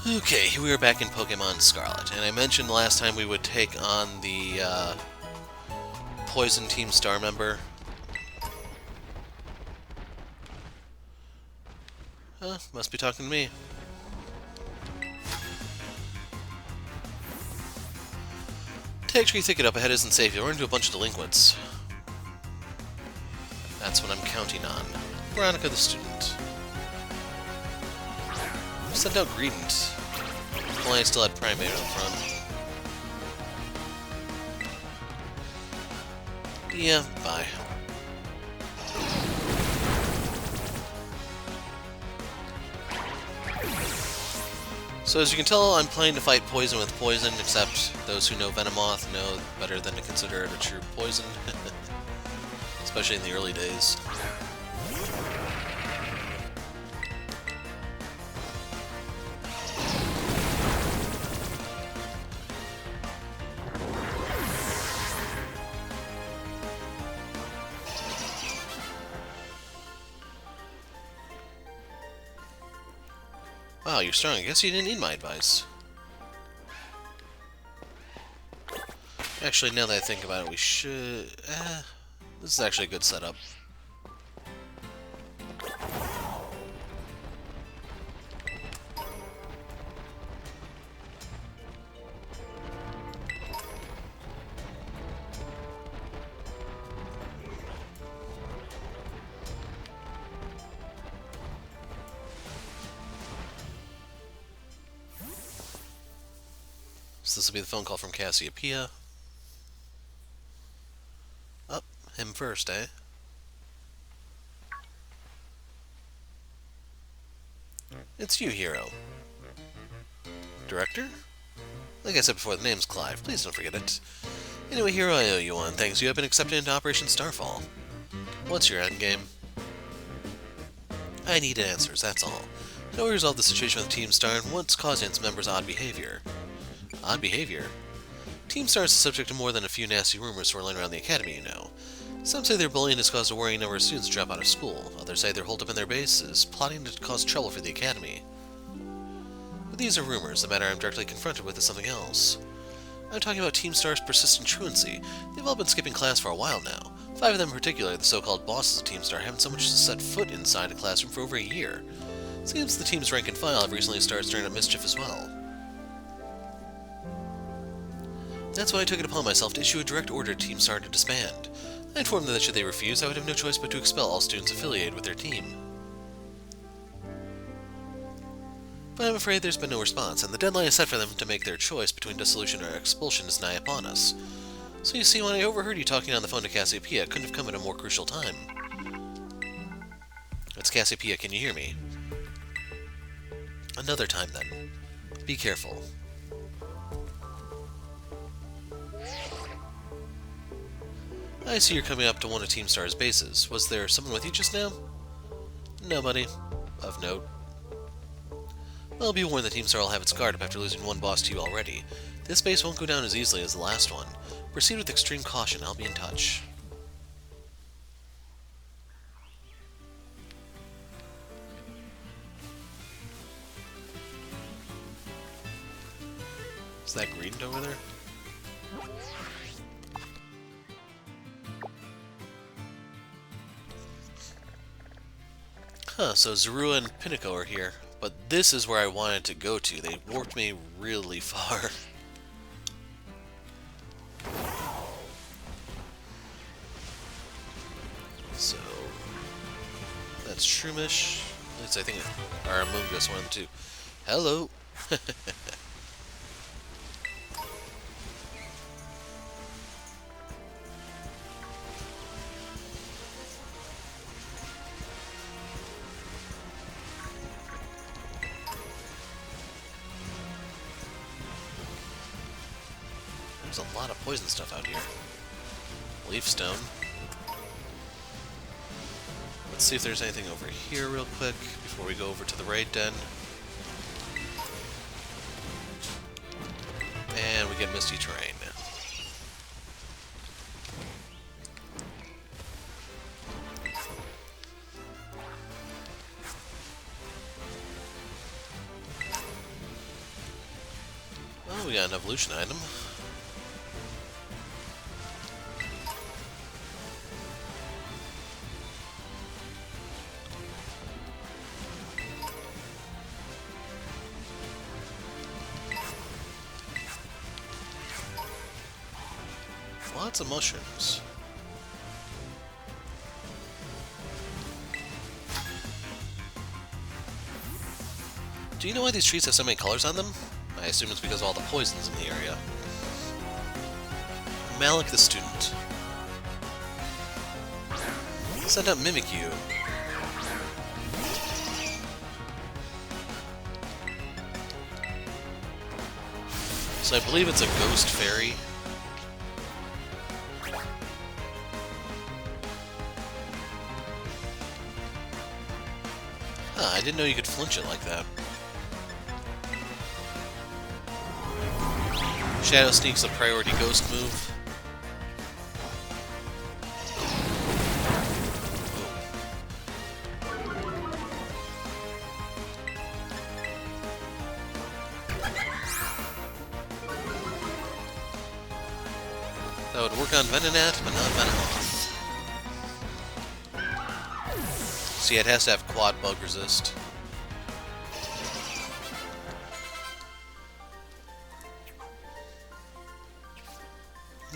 Okay, we are back in Pokemon Scarlet, and I mentioned last time we would take on the Poison Team Star member. Must be talking to me. Tag tree thicket up ahead isn't safe. You'll run into a bunch of delinquents. That's what I'm counting on. Veronica the student. Sent out greetings. If only I still had Primate on the front. Yeah, bye. So as you can tell, I'm playing to fight poison with poison, except those who know Venomoth know better than to consider it a true poison. Especially in the early days. Wow, you're strong. I guess you didn't need my advice. Actually, now that I think about it, we should... this is actually a good setup. So this will be the phone call from Cassiopeia. Up, him first, eh? It's you, Hero. Director? Like I said before, the name's Clive. Please don't forget it. Anyway, Hero, I owe you one. Thanks, you have been accepted into Operation Starfall. What's your endgame? I need answers, that's all. How do we resolve the situation with Team Star and what's causing its members' odd behavior? Odd behavior? Team Star is the subject of more than a few nasty rumors swirling around the Academy, you know. Some say their bullying has caused a worrying number of students to drop out of school. Others say they're holed up in their bases, plotting to cause trouble for the Academy. But these are rumors. The matter I'm directly confronted with is something else. I'm talking about Team Star's persistent truancy. They've all been skipping class for a while now. 5 of them in particular, the so-called bosses of Team Star, haven't so much as set foot inside a classroom for over a year. Seems the team's rank and file have recently started stirring up mischief as well. That's why I took it upon myself to issue a direct order to Team Star to disband. I informed them that should they refuse, I would have no choice but to expel all students affiliated with their team. But I'm afraid there's been no response, and the deadline is set for them to make their choice between dissolution or expulsion is nigh upon us. So you see, when I overheard you talking on the phone to Cassiopeia, it couldn't have come at a more crucial time. It's Cassiopeia, can you hear me? Another time, then. Be careful. I see you're coming up to one of Team Star's bases. Was there someone with you just now? Nobody. Of note. Well, be warned that Team Star will have its guard up after losing one boss to you already. This base won't go down as easily as the last one. Proceed with extreme caution. I'll be in touch. Is that green over there? Huh, so Zorua and Pinnacle are here. But this is where I wanted to go to. They warped me really far. So... that's Shroomish. At least I think our Amoonguss one of the two. Hello! There's a lot of poison stuff out here. Leaf Stone. Let's see if there's anything over here real quick before we go over to the raid den. And we get Misty Terrain. we got an evolution item. Lots of mushrooms. Do you know why these trees have so many colors on them? I assume it's because of all the poisons in the area. Malik the student. Send out Mimikyu. So I believe it's a ghost fairy. Huh, I didn't know you could flinch it like that. Shadow Sneak's a priority ghost move. That would work on Venomoth, but not Venomoth. See, it has to have quad bug resist.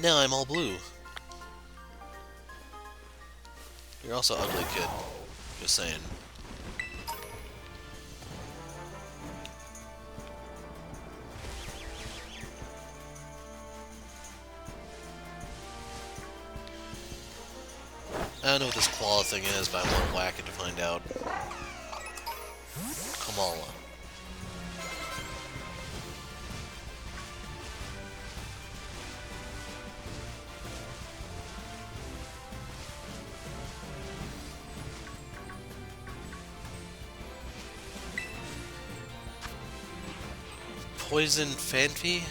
Now I'm all blue. You're also ugly, kid. Just saying. I don't know what this koala thing is, but I want to whack it to find out. Kamala. Poison Fanfi?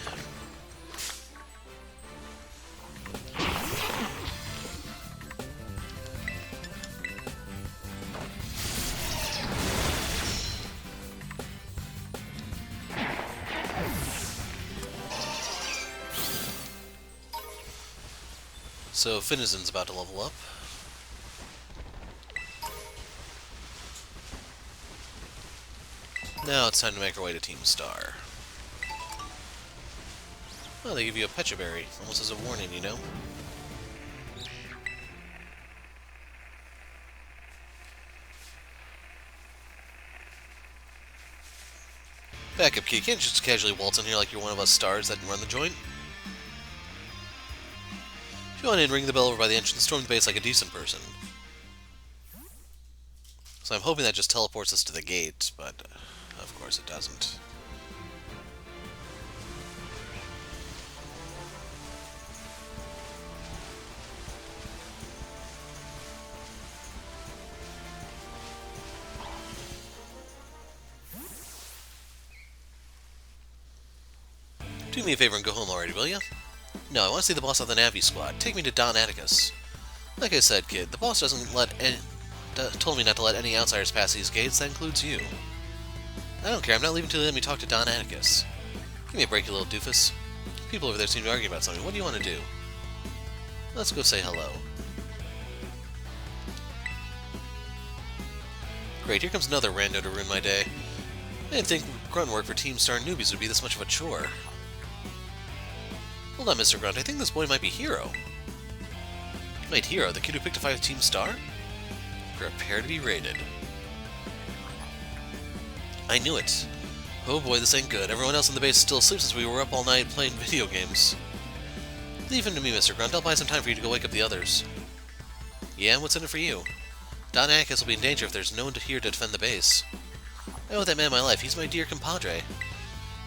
So Finizen's about to level up. Now it's time to make our way to Team Star. Well, they give you a Pecha Berry, almost as a warning, you know? Backup key, you can't just casually waltz in here like you're one of us stars that run the joint. If you want in, ring the bell over by the entrance, storm the base like a decent person. So I'm hoping that just teleports us to the gate, but of course it doesn't. Do me a favor and go home already, will ya? No, I want to see the boss of the Navi squad. Take me to Don Atticus. Like I said, kid, the boss doesn't let told me not to let any outsiders pass these gates. That includes you. I don't care. I'm not leaving till you let me talk to Don Atticus. Give me a break, you little doofus. People over there seem to argue about something. What do you want to do? Let's go say hello. Great, here comes another rando to ruin my day. I didn't think grunt work for Team Star newbies would be this much of a chore. Hold on, Mr. Grunt. I think this boy might be Hero. Wait, Hero? The kid who picked a fight with Team Star? Prepare to be raided. I knew it. Oh boy, this ain't good. Everyone else in the base is still asleep since we were up all night playing video games. Leave him to me, Mr. Grunt. I'll buy some time for you to go wake up the others. Yeah, what's in it for you? Don Atticus will be in danger if there's no one here to defend the base. I owe that man my life. He's my dear compadre.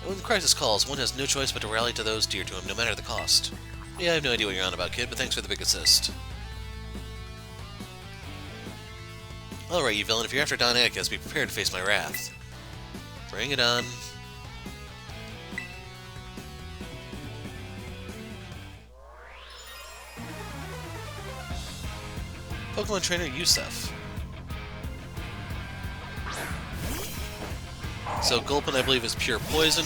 When the crisis calls, one has no choice but to rally to those dear to him, no matter the cost. Yeah, I have no idea what you're on about, kid, but thanks for the big assist. Alright, you villain, if you're after Don Atticus, be prepared to face my wrath. Bring it on. Pokemon Trainer Yusef. So Gulpin, I believe, is pure poison.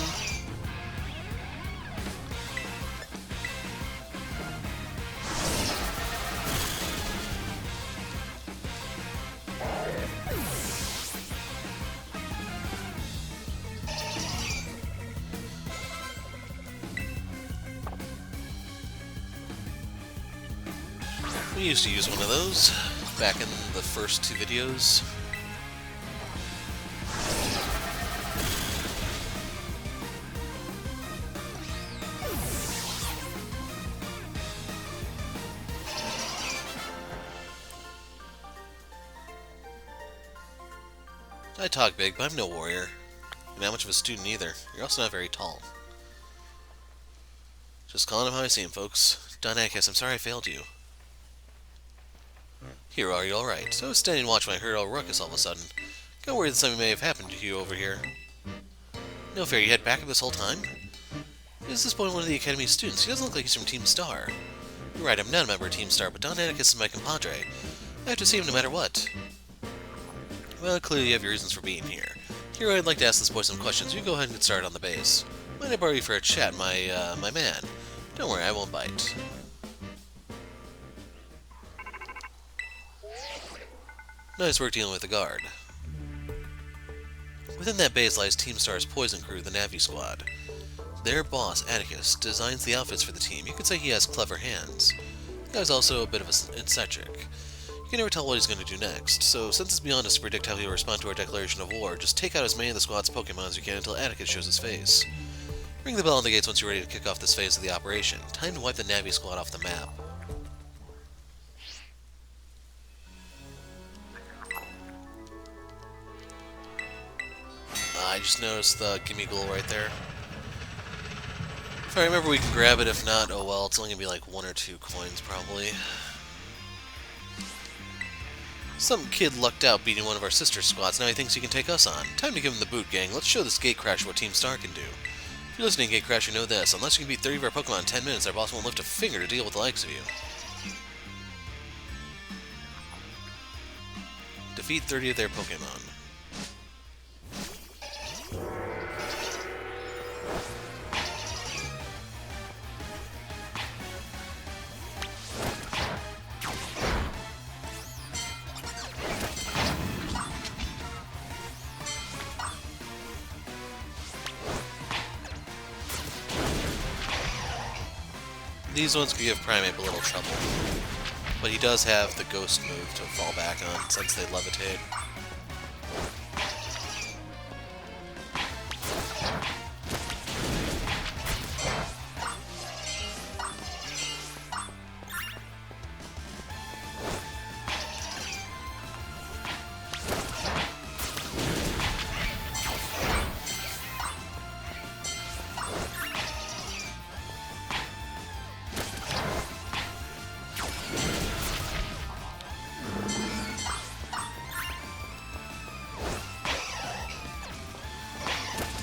We used to use one of those back in the first 2 videos. I talk big, but I'm no warrior. You're not much of a student either. You're also not very tall. Just calling him how I see him, folks. Don Akis, I'm sorry I failed you. Here, are you alright? So I was standing and watching when I heard all ruckus all of a sudden. Got worried that something may have happened to you over here. No fair, you had backup this whole time? Is this boy one of the Academy's students? He doesn't look like he's from Team Star. You're right, I'm not a member of Team Star, but Don Atticus is my compadre. I have to see him no matter what. Well, clearly you have your reasons for being here. Here, I'd like to ask this boy some questions. You go ahead and get started on the base. Might I borrow you for a chat, my man? Don't worry, I won't bite. Nice work dealing with the guard. Within that base lies Team Star's poison crew, the Navi Squad. Their boss, Atticus, designs the outfits for the team. You could say he has clever hands. The guy's also a bit of an eccentric. You can never tell what he's going to do next, so since it's beyond us to predict how he'll respond to our declaration of war, just take out as many of the squad's Pokemon as you can until Atticus shows his face. Ring the bell on the gates once you're ready to kick off this phase of the operation. Time to wipe the Navi Squad off the map. I just noticed the Gimmighoul right there. If I remember, we can grab it. If not, oh well, it's only going to be like 1 or 2 coins, probably. Some kid lucked out beating one of our sister squads, now he thinks he can take us on. Time to give him the boot, gang. Let's show this Gatecrasher what Team Star can do. If you're listening, Gatecrasher, know this. Unless you can beat 30 of our Pokemon in 10 minutes, our boss won't lift a finger to deal with the likes of you. Defeat 30 of their Pokemon. These ones could give Primeape a little trouble, but he does have the Ghost move to fall back on since they levitate.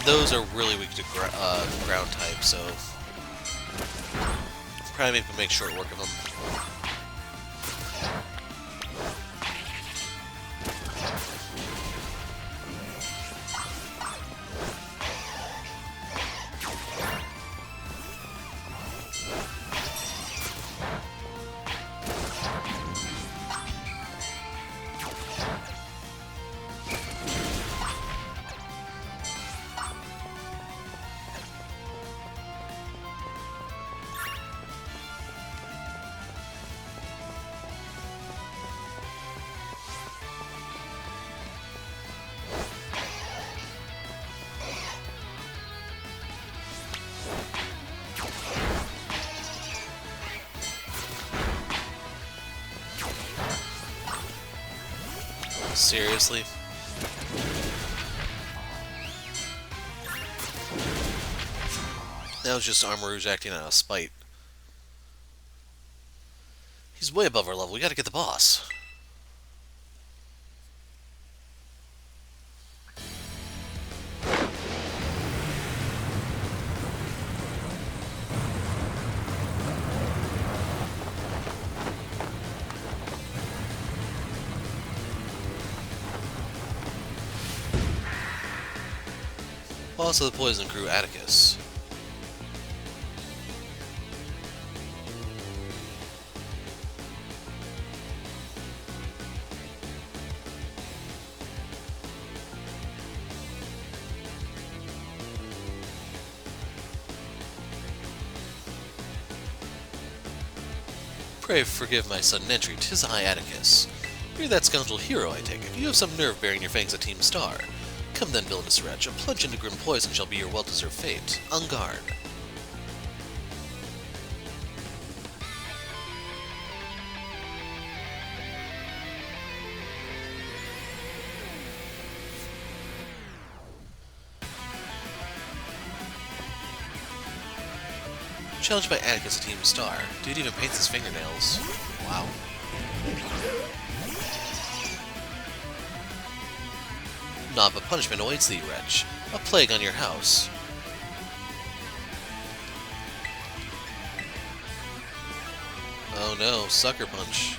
Those are really weak to ground type, so Primeape can make short work of them. Seriously? That was just Armarouge acting out of spite. He's way above our level. We gotta get the boss. Boss of the Poison Crew, Atticus. Pray forgive my sudden entry. 'Tis I, Atticus. You're that scoundrel hero, I take it. You have some nerve bearing your fangs at Team Star. Come then, villainous wretch. A plunge into grim poison shall be your well-deserved fate. En garde. Challenged by Atticus at Team Star. Dude even paints his fingernails. Wow. Naught but punishment awaits thee, wretch. A plague on your house. Oh no, Sucker Punch.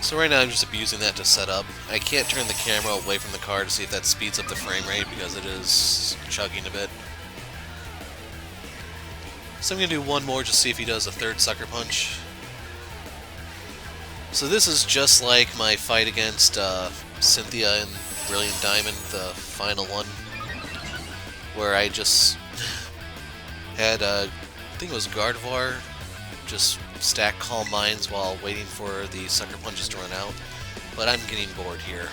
So right now I'm just abusing that to set up. I can't turn the camera away from the car to see if that speeds up the frame rate because it is chugging a bit. So I'm going to do one more just to see if he does a third Sucker Punch. So this is just like my fight against Cynthia in Brilliant Diamond, the final one, where I just had, I think it was Gardevoir, just stack Calm Minds while waiting for the Sucker Punches to run out, but I'm getting bored here.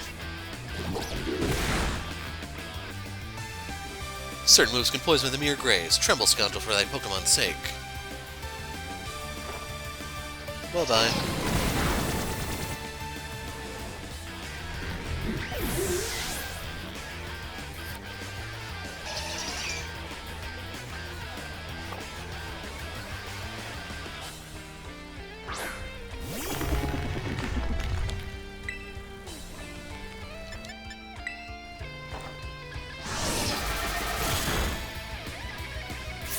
Certain moves can poison with a mere graze. Tremble, scoundrel, for thy Pokemon's sake. Well done.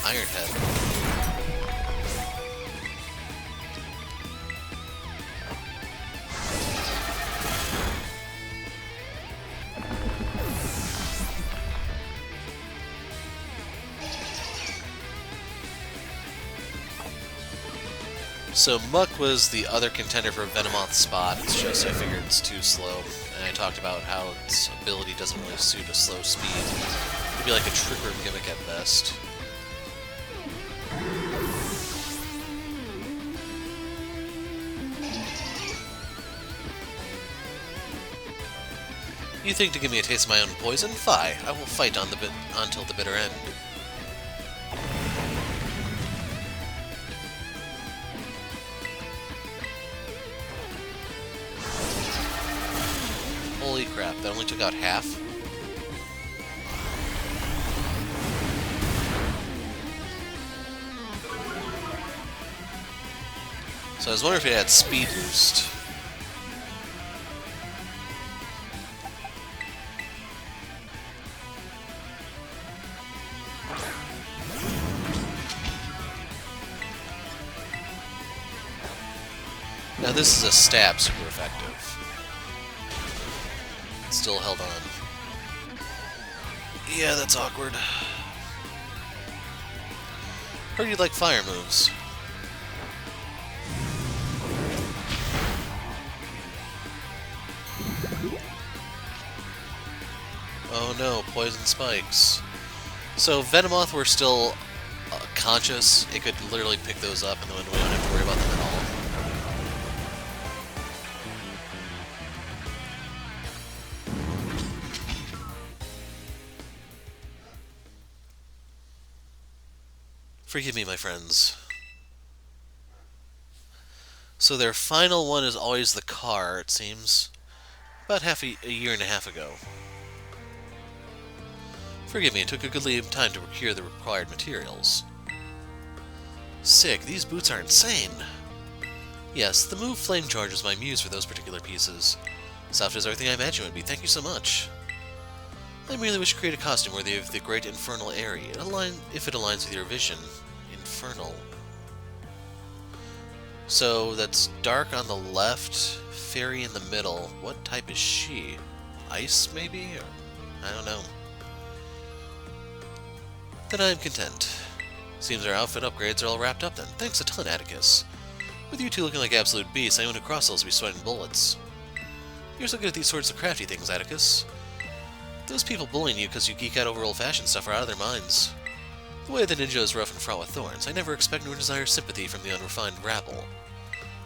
Iron Head. So Muck was the other contender for Venomoth's spot. It's just I figured it's too slow, and I talked about how its ability doesn't really suit a slow speed. It'd be like a Trick Room gimmick at best. You think to give me a taste of my own poison? Fie, I will fight on until the bitter end. Holy crap, that only took out half? So I was wondering if it had speed boost. Now this is a stab, super effective. It's still held on. Yeah, that's awkward. Heard you like fire moves. Oh no, poison spikes. So Venomoth were still conscious. It could literally pick those up and then we don't have to worry about them at all. Forgive me, my friends. So their final one is always the car, it seems. About a year and a half ago. Forgive me, it took a good deal of time to procure the required materials. Sick, these boots are insane. Yes, the move Flame Charge was my muse for those particular pieces. Soft as everything I imagined it would be, thank you so much. I merely wish to create a costume worthy of the great infernal Airy, if it aligns with your vision. Infernal. So that's dark on the left, fairy in the middle. What type is she? Ice, maybe? Or, I don't know. Then I am content. Seems our outfit upgrades are all wrapped up then. Thanks a ton, Atticus. With you two looking like absolute beasts, I own a cross-cells be sweating bullets. You're so good at these sorts of crafty things, Atticus. Those people bullying you because you geek out over old-fashioned stuff are out of their minds. The way of the ninja is rough and fraught with thorns. I never expect nor desire sympathy from the unrefined rabble.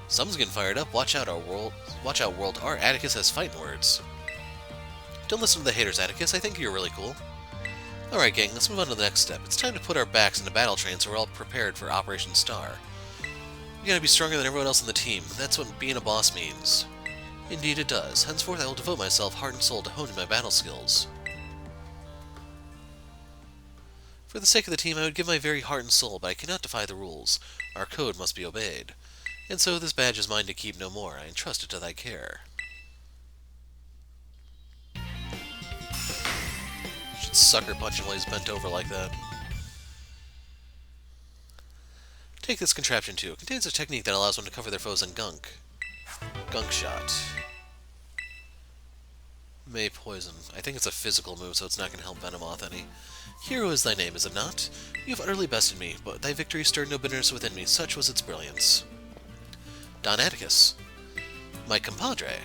Someone's getting fired up. Watch out, world. Our Atticus has fighting words. Don't listen to the haters, Atticus. I think you're really cool. Alright, gang, let's move on to the next step. It's time to put our backs into battle train so we're all prepared for Operation Star. You gotta be stronger than everyone else on the team. That's what being a boss means. Indeed it does. Henceforth I will devote myself heart and soul to honing my battle skills. For the sake of the team, I would give my very heart and soul, but I cannot defy the rules. Our code must be obeyed. And so this badge is mine to keep no more. I entrust it to thy care. Should sucker punch him while he's bent over like that. Take this contraption too. It contains a technique that allows one to cover their foes in gunk. Gunk shot. May poison. I think it's a physical move, so it's not going to help Venomoth any. Hero is thy name, is it not? You have utterly bested me, but thy victory stirred no bitterness within me, such was its brilliance. Don Atticus. My compadre.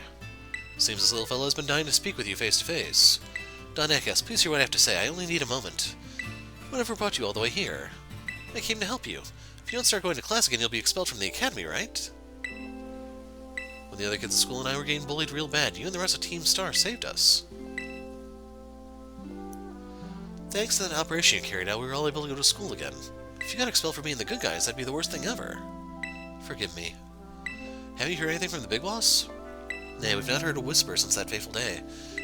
Seems this little fellow has been dying to speak with you face to face. Don Atticus, please hear what I have to say. I only need a moment. Whatever brought you all the way here? I came to help you. If you don't start going to class again, you'll be expelled from the academy, right? When the other kids at school and I were getting bullied real bad, you and the rest of Team Star saved us. Thanks to that operation you carried out, we were all able to go to school again. If you got expelled for being the good guys, that'd be the worst thing ever. Forgive me. Have you heard anything from the Big Boss? Nay, we've not heard a whisper since that fateful day.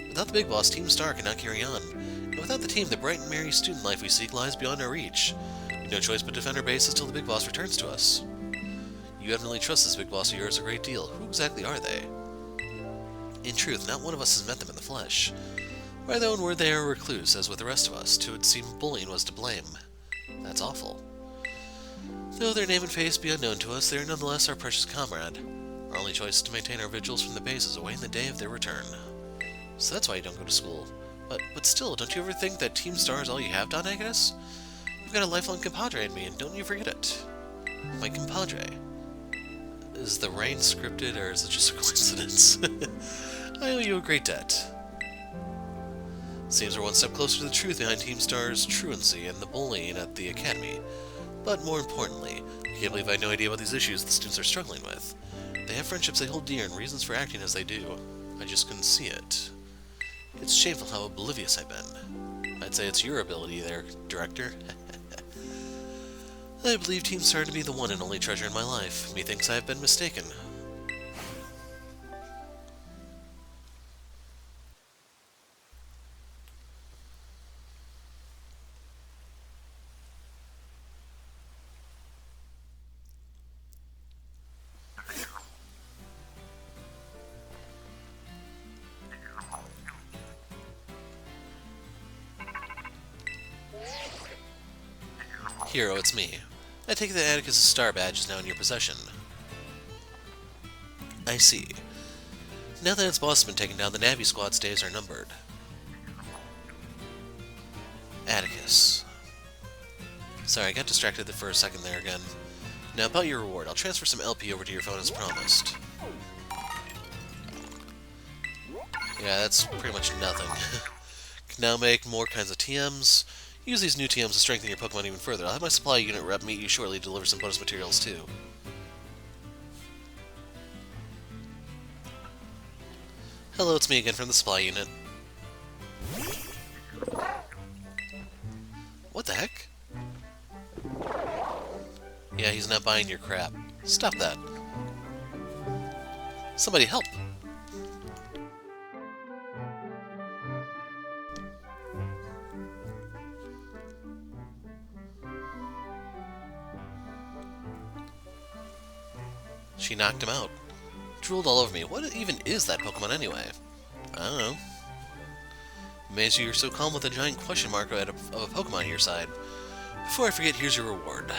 Without the Big Boss, Team Star cannot carry on. And without the team, the bright and merry student life we seek lies beyond our reach. No choice but defend our bases till the Big Boss returns to us. You evidently trust this Big Boss of yours a great deal. Who exactly are they? In truth, not one of us has met them in the flesh. By their own word, they are a recluse, as with the rest of us. To it seemed bullying was to blame. That's awful. Though their name and face be unknown to us, they are nonetheless our precious comrade. Our only choice is to maintain our vigils from the bases, awaiting the day of their return. So that's why you don't go to school. But still, don't you ever think that Team Star is all you have, Don Agnes? You've got a lifelong compadre in me, and don't you forget it. My compadre. Is the rain scripted, or is it just a coincidence? I owe you a great debt. Seems we're one step closer to the truth behind Team Star's truancy and the bullying at the academy. But more importantly, I can't believe I had no idea about these issues the students are struggling with. They have friendships they hold dear and reasons for acting as they do. I just couldn't see it. It's shameful how oblivious I've been. I'd say it's your ability there, Director. I believe Team Star to be the one and only treasure in my life. Methinks I have been mistaken. Hero, it's me. I take it that Atticus' star badge is now in your possession. I see. Now that its boss has been taken down, the Navy Squad's days are numbered. Atticus. Sorry, I got distracted for a second there again. Now about your reward, I'll transfer some LP over to your phone as promised. Yeah, that's pretty much nothing. Can now make more kinds of TMs. Use these new TMs to strengthen your Pokemon even further. I'll have my supply unit rep meet you shortly to deliver some bonus materials too. Hello, it's me again from the supply unit. What the heck? Yeah, he's not buying your crap. Stop that. Somebody help! She knocked him out. Drooled all over me. What even is that Pokemon anyway? I don't know. Amazed you're so calm with a giant question mark of a Pokemon at your side. Before I forget, here's your reward.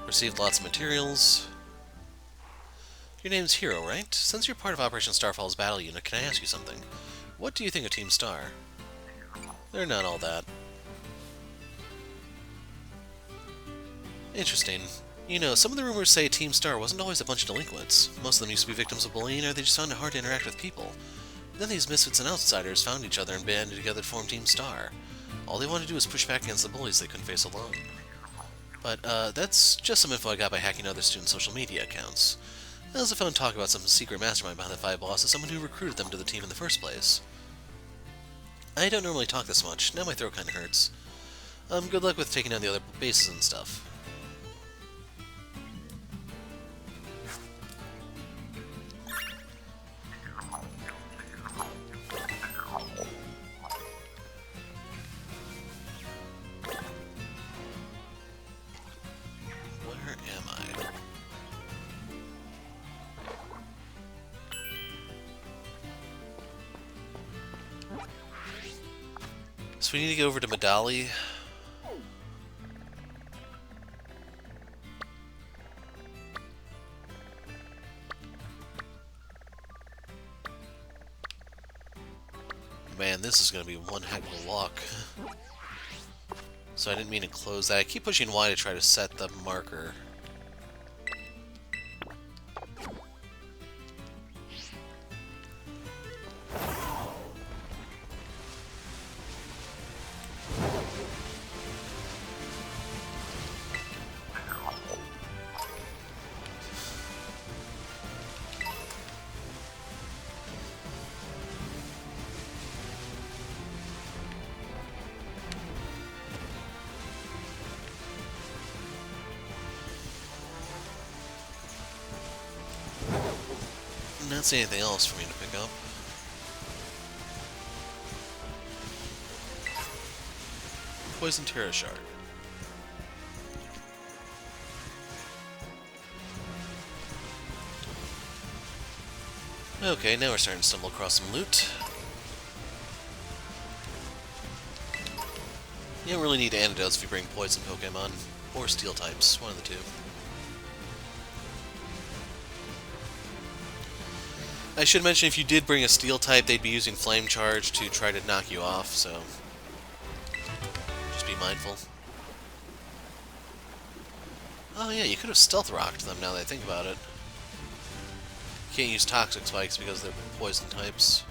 Received lots of materials. Your name's Hero, right? Since you're part of Operation Starfall's battle unit, can I ask you something? What do you think of Team Star? They're not all that. Interesting. You know, some of the rumors say Team Star wasn't always a bunch of delinquents. Most of them used to be victims of bullying, or they just found it hard to interact with people. Then these misfits and outsiders found each other and banded together to form Team Star. All they wanted to do was push back against the bullies they couldn't face alone. But, that's just some info I got by hacking other students' social media accounts. I also found talk about some secret mastermind behind the 5 bosses, someone who recruited them to the team in the first place. I don't normally talk this much, now my throat kinda hurts. Good luck with taking down the other bases and stuff. Where am I? So we need to go over to Medali. Man, this is going to be one heck of a walk. So I didn't mean to close that. I keep pushing Y to try to set the marker. Not see anything else for me to pick up. Poison Terra Shard. Okay, now we're starting to stumble across some loot. You don't really need antidotes if you bring poison Pokemon, or steel types, one of the two. I should mention, if you did bring a steel type, they'd be using Flame Charge to try to knock you off, so just be mindful. Oh yeah, you could have Stealth Rocked them now that I think about it. You can't use Toxic Spikes because they're poison types.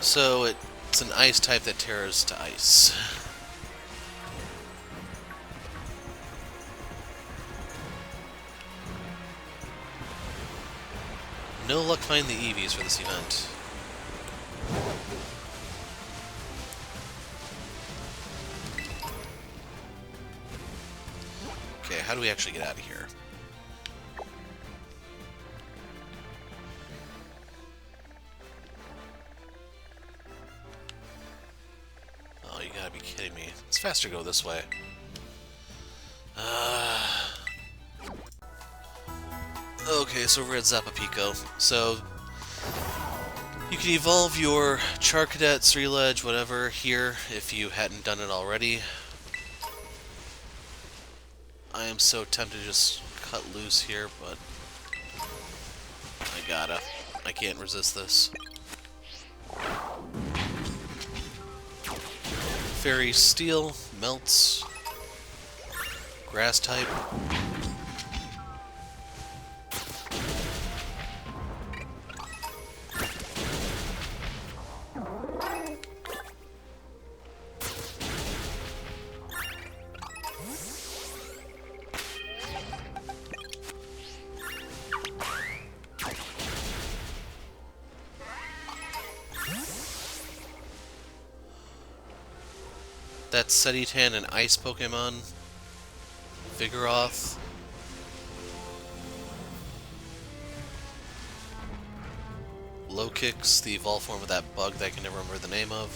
So it's an ice type that tears to ice. No luck finding the EVs for this event. Okay, how do we actually get out of here? Oh, you gotta be kidding me. It's faster to go this way. Okay, so we're at Zapapico. So, you can evolve your Charcadet, Ceruledge, whatever, here, if you hadn't done it already. I am so tempted to just cut loose here, but I gotta. I can't resist this. Fairy Steel, melts. Grass type. That's Seditan, an ice Pokemon. Vigoroth. Low Kicks, the evolved form of that bug that I can never remember the name of.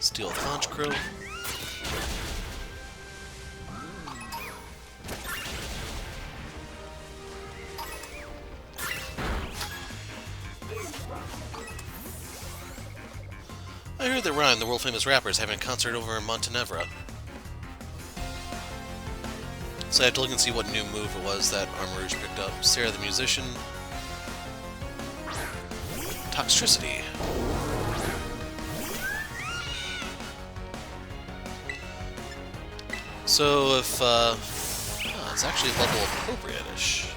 Let's deal with Haunch Crow. I heard that Rhyme, the world-famous rapper, is having a concert over in Montenegro. So I have to look and see what new move it was that Armourouge picked up. Sarah the Musician. Toxtricity. So if, it's actually level appropriate-ish.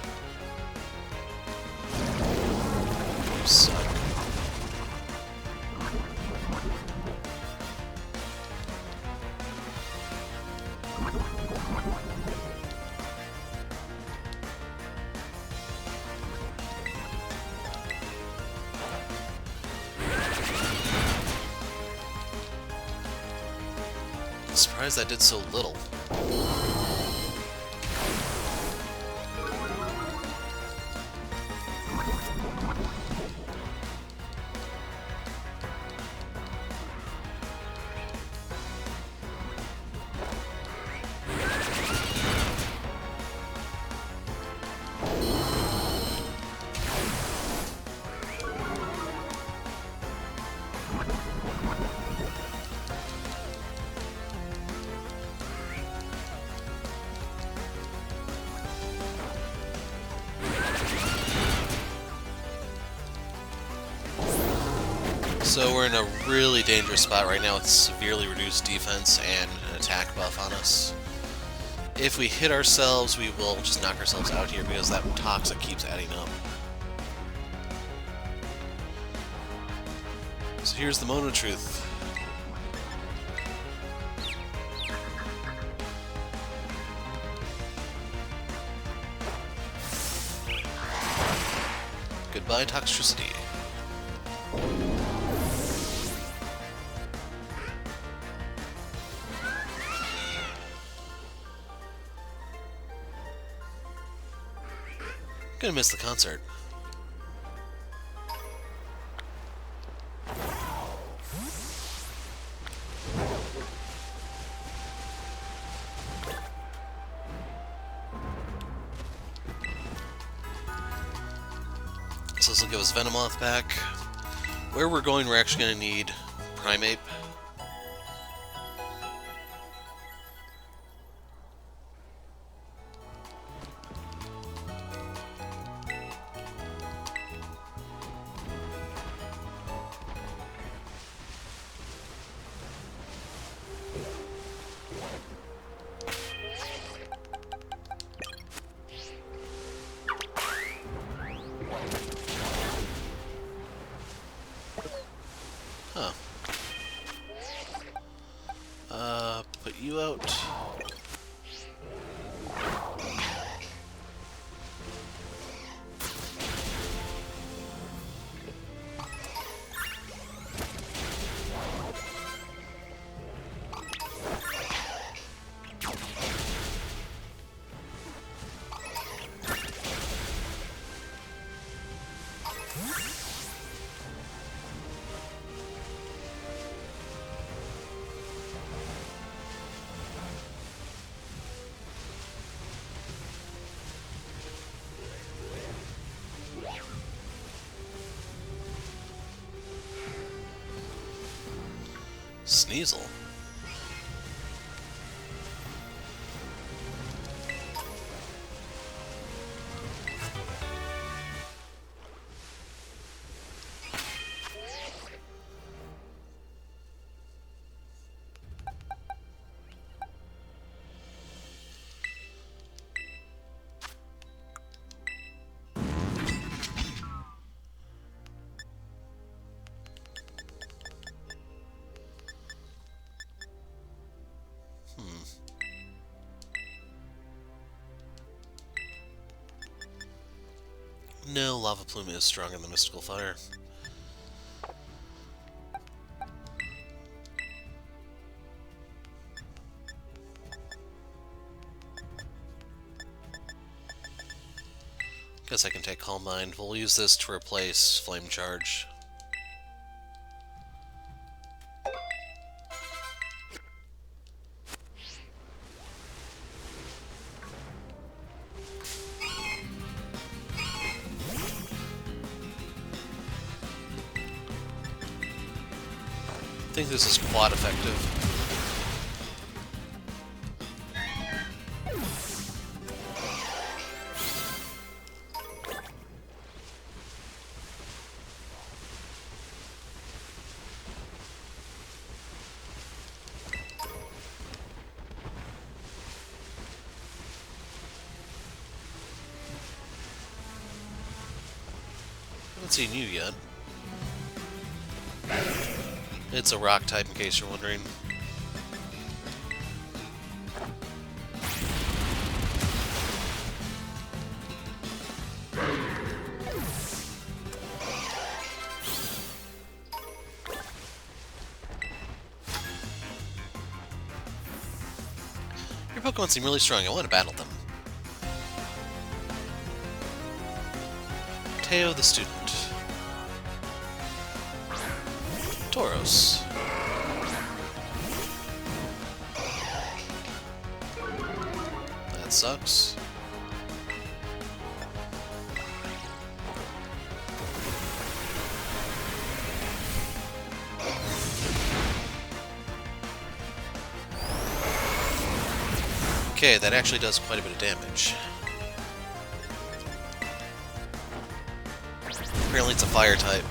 You suck. I'm surprised that did so little. So we're in a really dangerous spot right now with severely reduced defense and an attack buff on us. If we hit ourselves, we will just knock ourselves out here because that toxic keeps adding up. So here's the moment of truth. Goodbye, Toxtricity. Gonna miss the concert. So this will give us Venomoth back. Where we're going, we're actually gonna need Primeape. Put you out. Sneasel. No, Lava Plume is stronger than Mystical Fire. Guess I can take Calm Mind. We'll use this to replace Flame Charge. I think this is quad effective. Haven't seen you yet. It's a rock type, in case you're wondering. Your Pokemon seem really strong. I want to battle them. Teo the student. Tauros. That sucks. Okay, that actually does quite a bit of damage. Apparently it's a fire type.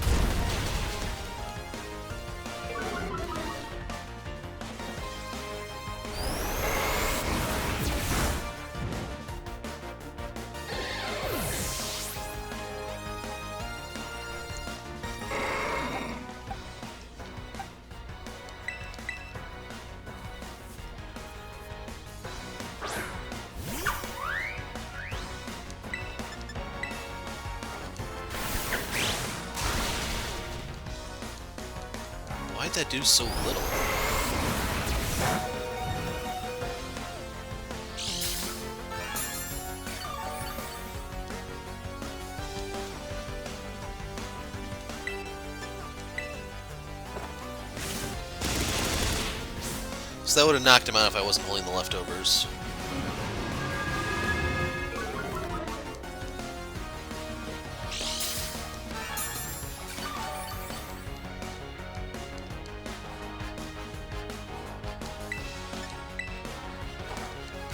Why'd that do so little? So that would have knocked him out if I wasn't holding the leftovers.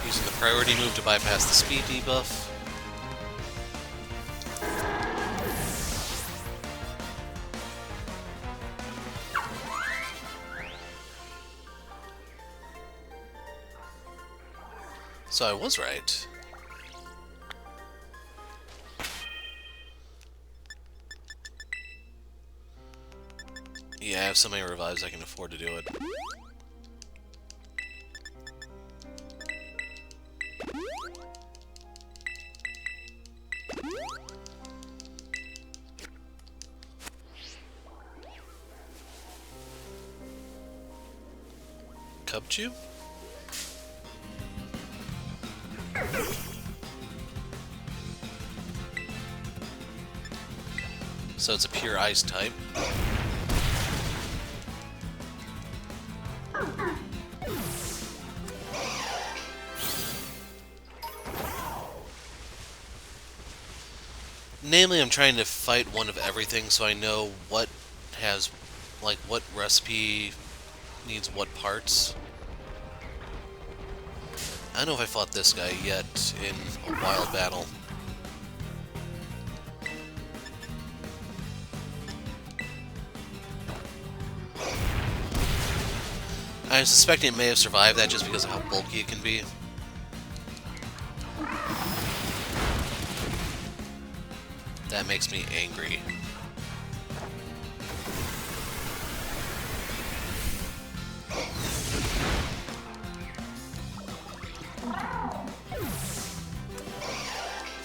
Using the priority move to bypass the speed debuff. So I was right. Yeah, I have so many revives I can afford to do it. Cubchoo? So it's a pure ice type. Namely, I'm trying to fight one of everything so I know what has, like, what recipe needs what parts. I don't know if I fought this guy yet in a wild battle. I'm suspecting it may have survived that just because of how bulky it can be. That makes me angry.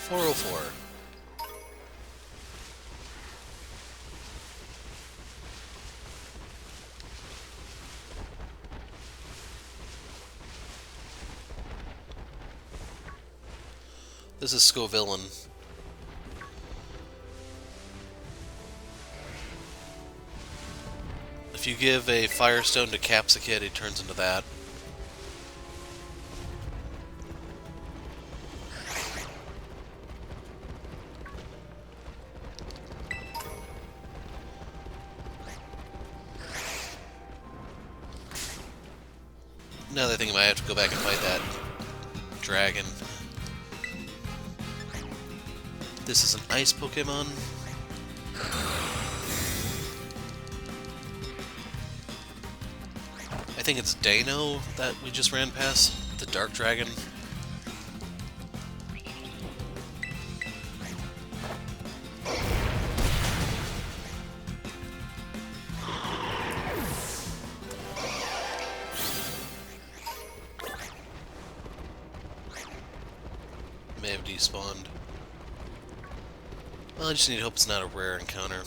.404. This is Scovillain. If you give a Firestone to Capsicid, it turns into that. Now that I think I might have to go back and fight that dragon. This is an ice Pokemon. I think it's Dano that we just ran past, the dark dragon. May have despawned. Well, I just need to hope it's not a rare encounter.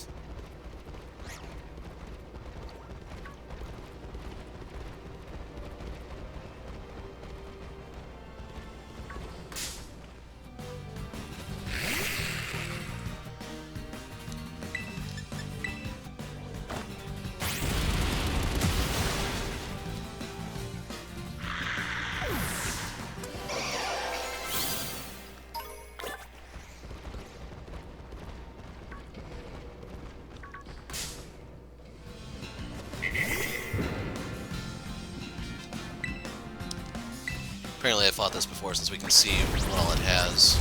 Apparently I fought this before since we can see what all it has.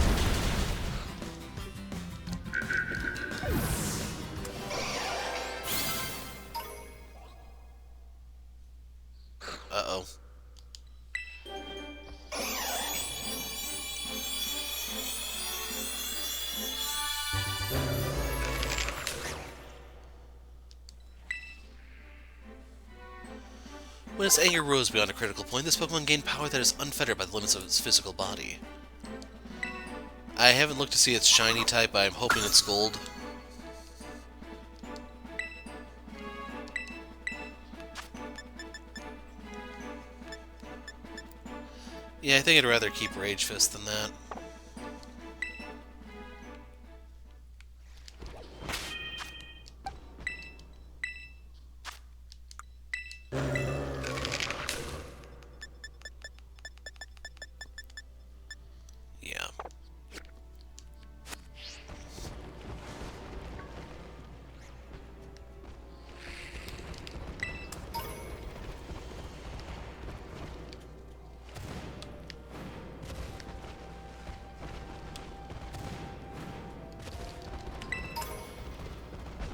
Uh-oh. When its anger rose beyond a critical point, this Pokemon gained power that is unfettered by the limits of its physical body. I haven't looked to see its shiny type, but I'm hoping it's gold. Yeah, I think I'd rather keep Rage Fist than that. Yeah.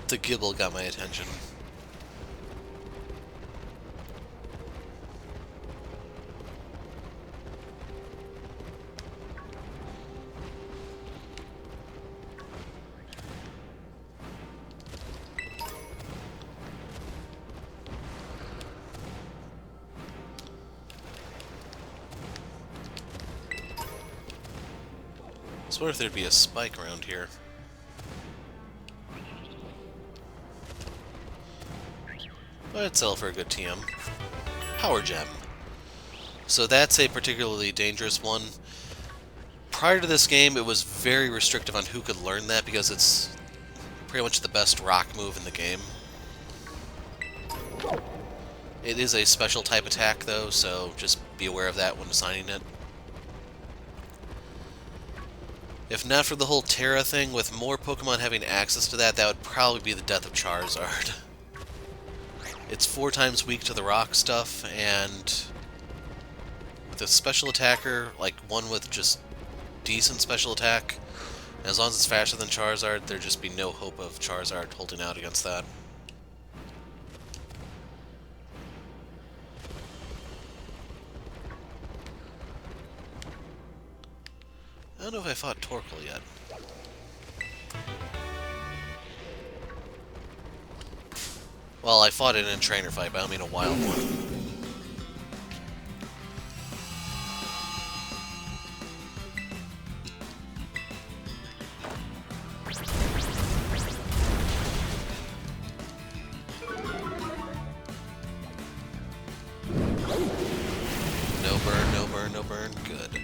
The Gibble got my attention. I wonder if there'd be a spike around here. But I'd sell for a good TM. Power Gem. So that's a particularly dangerous one. Prior to this game, it was very restrictive on who could learn that because it's pretty much the best rock move in the game. It is a special type attack though, so just be aware of that when assigning it. If not for the whole Terra thing, with more Pokemon having access to that, that would probably be the death of Charizard. It's 4 times weak to the rock stuff, and with a special attacker, like one with just decent special attack, and as long as it's faster than Charizard, there'd just be no hope of Charizard holding out against that. I don't know if I fought Torkoal yet. Well, I fought it in a trainer fight, but I don't mean a wild one. No burn, no burn, no burn. Good.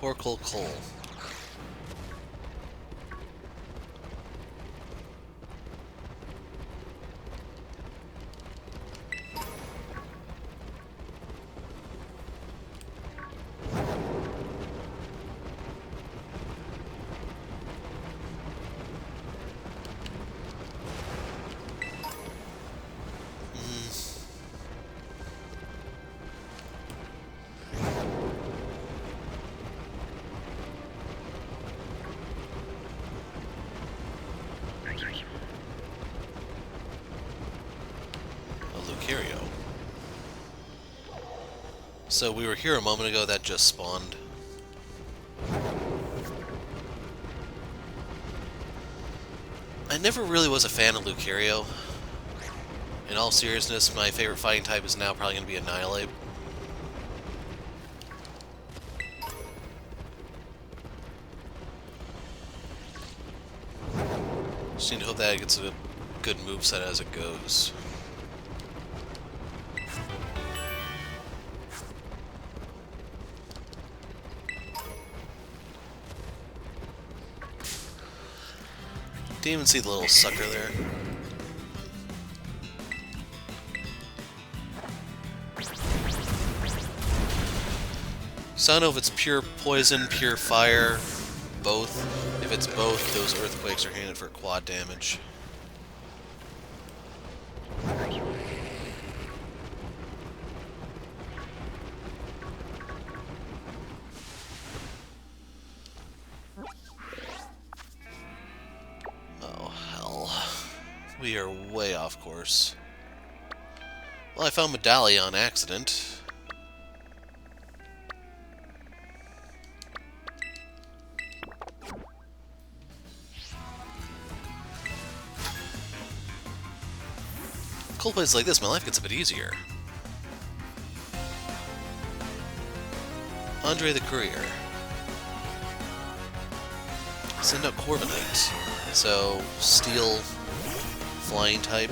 Torkoal Coal. Lucario. So we were here a moment ago, that just spawned. I never really was a fan of Lucario. In all seriousness, my favorite fighting type is now probably going to be Annihilate. Just need to hope that it gets a good moveset as it goes. Didn't even see the little sucker there. So I don't know if it's pure poison, pure fire, both. If it's both, those earthquakes are handed for quad damage. Oh, hell. We are way off course. Well, I found Medallia on accident. Cold places like this, my life gets a bit easier. Andre the Courier. Send out Corviknight. So, Steel, Flying type.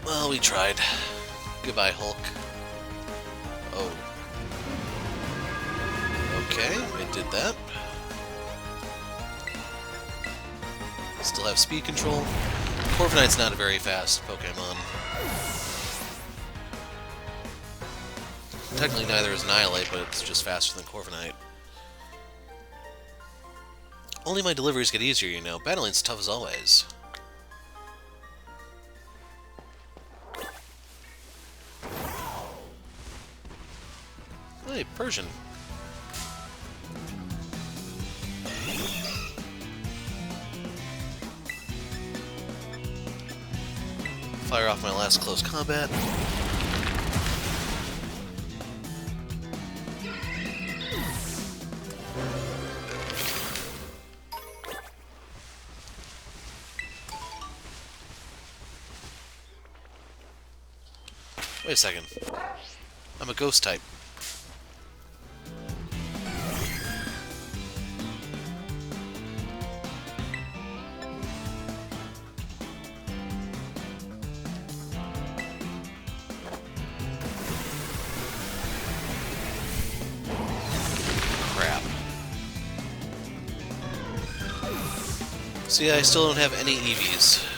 Well, we tried. Goodbye, Hulk. Oh. Okay, I did that. Still have speed control. Corviknight's not a very fast Pokemon. Technically neither is Annihilate, but it's just faster than Corviknight. Only my deliveries get easier, you know. Battling's tough as always. Hey, Persian. Fire off my last close combat. Wait a second. I'm a ghost type. See, I still don't have any EVs.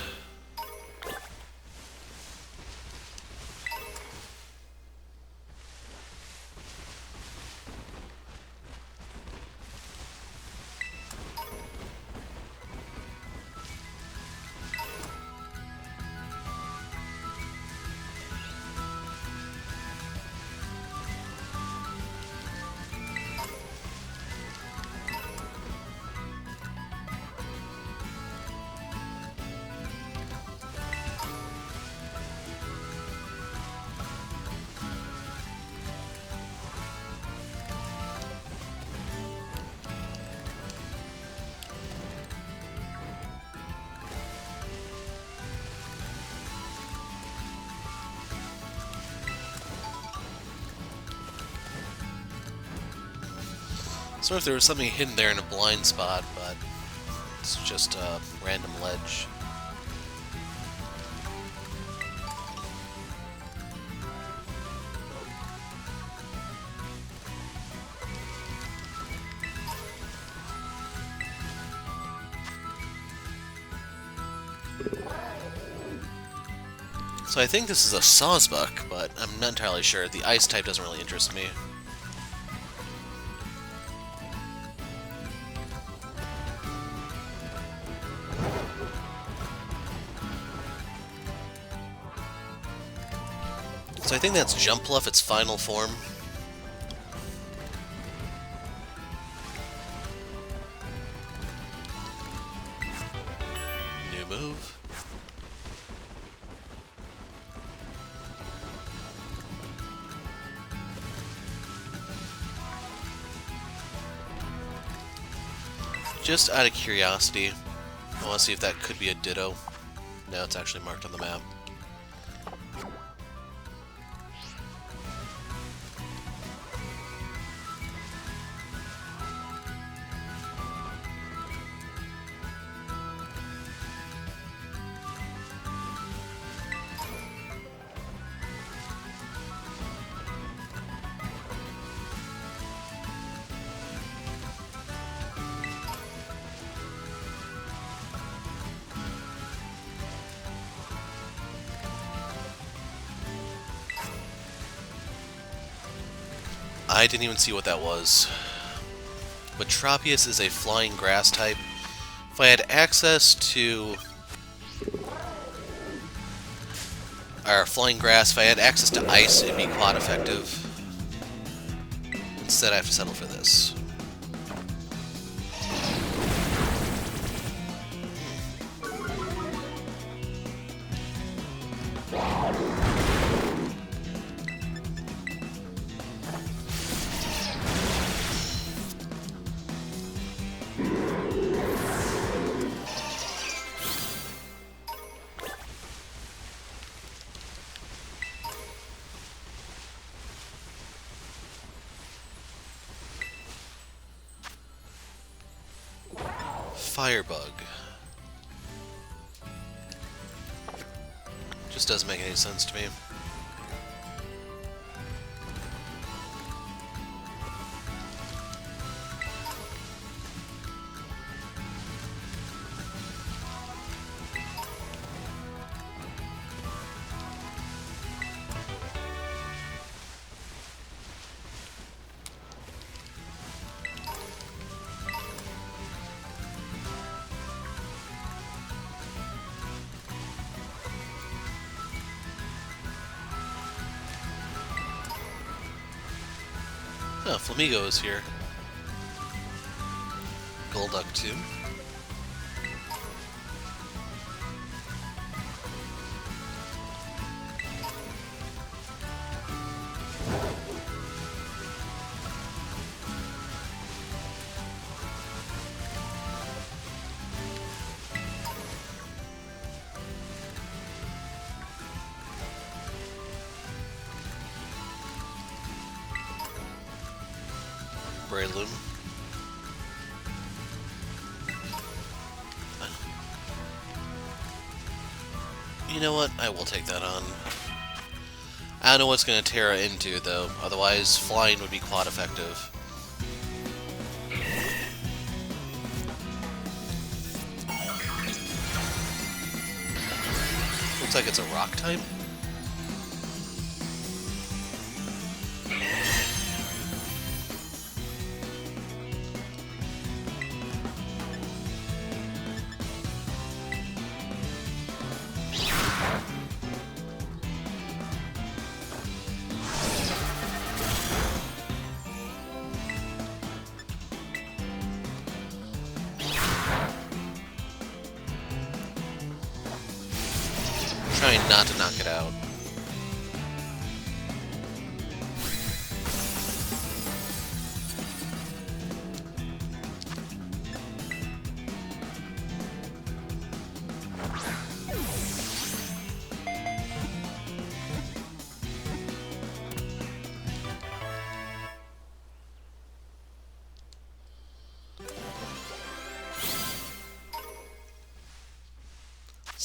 So if there was something hidden there in a blind spot, but it's just a random ledge. So I think this is a Sawsbuck, but I'm not entirely sure. The ice type doesn't really interest me. So I think that's Jumpluff, its final form. New move. Just out of curiosity, I want to see if that could be a Ditto. No, it's actually marked on the map. I didn't even see what that was. But Tropius is a flying grass type. If I had access to... Or flying grass, if I had access to ice, it'd be quad effective. Instead, I have to settle for this. Firebug. Just doesn't make any sense to me. Oh, Flamigo is here. Golduck too. Breloom. You know what? I will take that on. I don't know what's going to Terra into, though. Otherwise, flying would be quad effective. Looks like it's a rock type. Trying not to knock it out.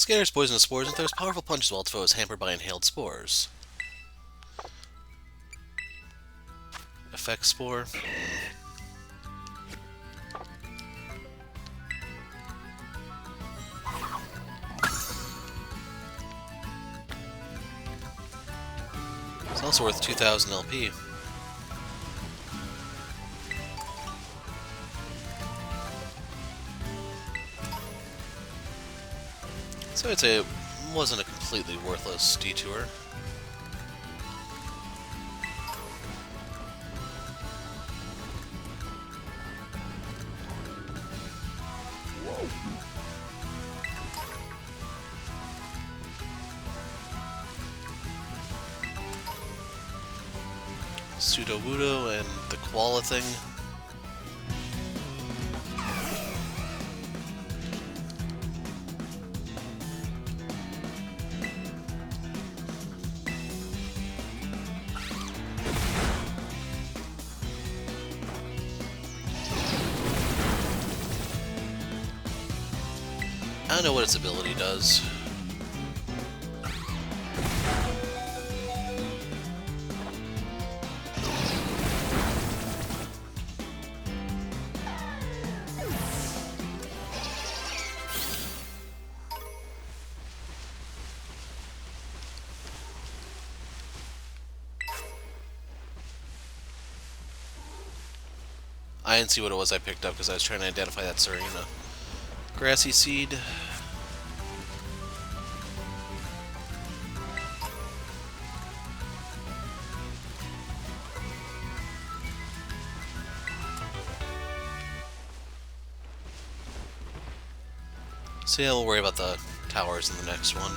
Scatters poisonous spores and throws powerful punches while its foe is hampered by inhaled spores. Effect Spore. It's also worth 2,000 LP. So I'd say it wasn't a completely worthless detour. Pseudo-Wudo and the Koala thing. I don't know what its ability does. I didn't see what it was I picked up because I was trying to identify that Serena. Grassy Seed. So yeah, we'll worry about the towers in the next one.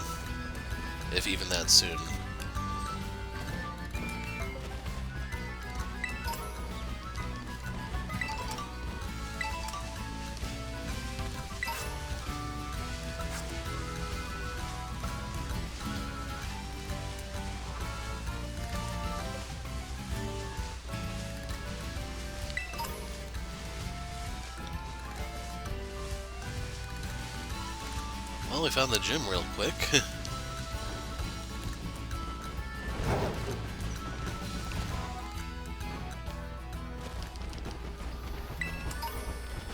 If even that soon. Well, we found the gym real quick.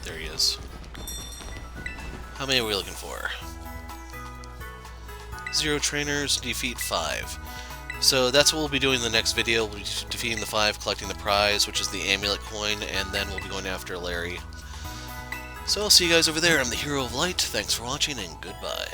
There he is. How many are we looking for? 0 trainers, defeat 5. So that's what we'll be doing in the next video. We'll be defeating the 5, collecting the prize, which is the amulet coin, and then we'll be going after Larry. So I'll see you guys over there. I'm the Hero of Light. Thanks for watching, and goodbye.